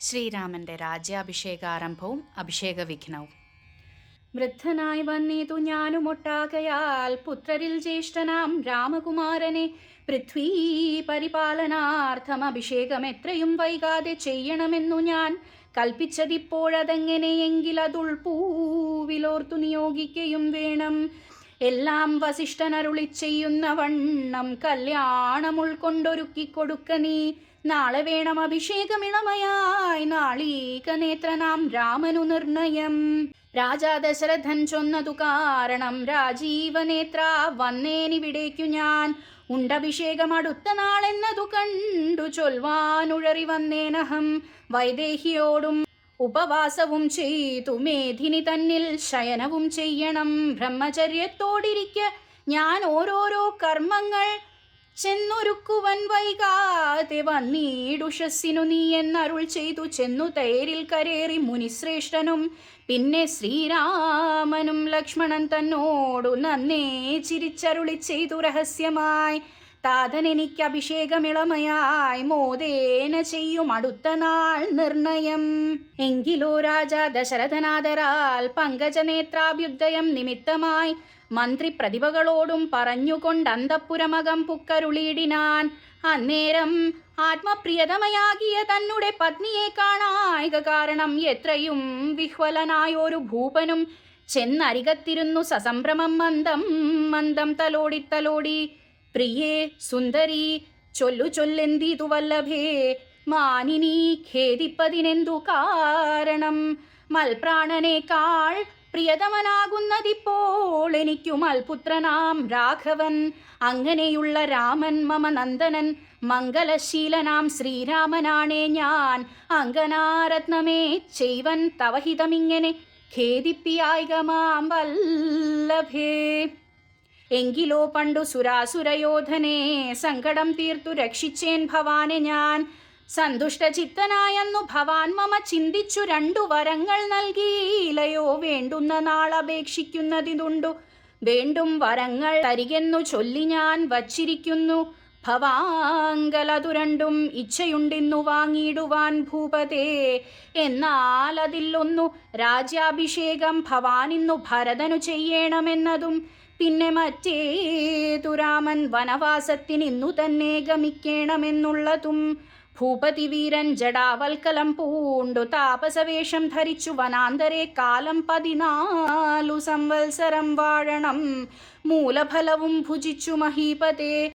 ശ്രീരാമന്റെ രാജ്യാഭിഷേകാരംഭവും അഭിഷേകവിഘ്നവും. വൃദ്ധനായി വന്നേതു ഞാനുമൊട്ടാകയാൽ പുത്രരിൽ ജ്യേഷ്ഠനാം രാമകുമാരനെ പൃഥ്വീ പരിപാലനാർത്ഥം അഭിഷേകം എത്രയും വൈകാതെ ചെയ്യണമെന്നു ഞാൻ കൽപ്പിച്ചതിപ്പോഴതെങ്ങനെയെങ്കിലതുൾപൂവിലോർത്തു നിയോഗിക്കയും വേണം. എല്ലാം വസിഷ്ഠനരുളി ചെയ്യുന്ന വണ്ണം കല്യാണം ഉൾക്കൊണ്ടൊരുക്കിക്കൊടുക്ക നീ. നാളെ വേണം അഭിഷേകമിളമയായി നാളീക നേത്രനാം രാമനു നിർണയം. രാജാ ദശരഥൻ ചൊന്നതു കാരണം രാജീവനേത്ര വന്നേനിവിടേക്കു ഞാൻ. ഉണ്ടഭിഷേകം അടുത്ത നാളെന്നതു കണ്ടു ചൊൽവാനുഴറി വന്നേനഹം. വൈദേഹിയോടും ഉപവാസവും ചെയ്തു മേധിനി തന്നിൽ ശയനവും ചെയ്യണം. ബ്രഹ്മചര്യത്തോടിരിക്ക ഞാൻ ഓരോരോ കർമ്മങ്ങൾ ചെന്നൊരുക്കുവൻ വൈകാതെ വന്നീടുഷസ്സിനു നീ എന്നരുൾ ചെയ്തു ചെന്നു തേരിൽ കരേറി മുനിശ്രേഷ്ഠനും പിന്നെ ശ്രീരാമനും ലക്ഷ്മണൻ തന്നോടു നന്നേ ചിരിച്ചരുളി ചെയ്തു രഹസ്യമായി. താതൻ എനിക്ക് അഭിഷേകമിളമയായി മോദേന ചെയ്യും അടുത്ത നാൾ നിർണയം. എങ്കിലോ രാജാ ദശരഥനാദരാൽ പങ്കജനേത്രാഭ്യുദയം നിമിത്തമായി മന്ത്രി പ്രതിഭകളോടും പറഞ്ഞുകൊണ്ട് അന്തഃപുരമകം പുക്കരുളിയിടിനാൻ. അന്നേരം ആത്മപ്രിയതമയാകിയ തന്നെ പത്നിയെ കാണായിക കാരണം എത്രയും വിഹ്വലനായൊരു ഭൂപനും ചെന്നരികത്തിരുന്നു സസംഭ്രമം മന്ദം മന്ദം തലോടി പ്രിയേ സുന്ദരി ചൊല്ലു ചൊല്ലെന്തീതു വല്ലഭേ മാനിനി ഖേദിപ്പതിനെന്തു കാരണം. മൽപ്രാണനേക്കാൾ പ്രിയതമനാകുന്നതിപ്പോൾ എനിക്കു മൽപുത്രനാം രാഘവൻ. അങ്ങനെയുള്ള രാമൻ മമ നന്ദനൻ മംഗലശീലനാം ശ്രീരാമനാണേ ഞാൻ. അങ്കനാരത്നമേ ചെയ്വൻ തവഹിതമിങ്ങനെ ഖേദിപ്പിയായിക മാം വല്ലഭേ. എങ്കിലോ പണ്ടു സുരാസുരയോധനെ സങ്കടം തീർത്തു രക്ഷിച്ചേൻ ഭവാനെ ഞാൻ. സന്തുഷ്ടചിത്തനായെന്നു ഭവാൻ മമ ചിന്തിച്ചു 2 വരങ്ങൾ നൽകിയിലയോ. വേണ്ടുന്ന നാളപേക്ഷിക്കുന്നതിതുണ്ടു വേണ്ടും വരങ്ങൾ തരികെന്നു ചൊല്ലി ഞാൻ വച്ചിരിക്കുന്നു. ഭവാങ്കലതു 2 ഇച്ഛയുണ്ടിന്നു വാങ്ങിയിടുവാൻ ഭൂപതേ. എന്നാൽ അതിലൊന്നു രാജ്യാഭിഷേകം ഭവാനിന്നു ഭരതനു ചെയ്യണമെന്നതും പിന്നെ മറ്റേതു രാമൻ വനവാസത്തിനിന്നു തന്നെ ഗമിക്കണമെന്നുള്ളതും. ഭൂപതി വീരൻ ജടാവൽക്കലം പൂണ്ടു താപസവേഷം ധരിച്ചു വനാന്തരെ കാലം 14 സംവത്സരം വാഴണം. മൂലഫലവും ഭുജിച്ചു മഹീപതേ.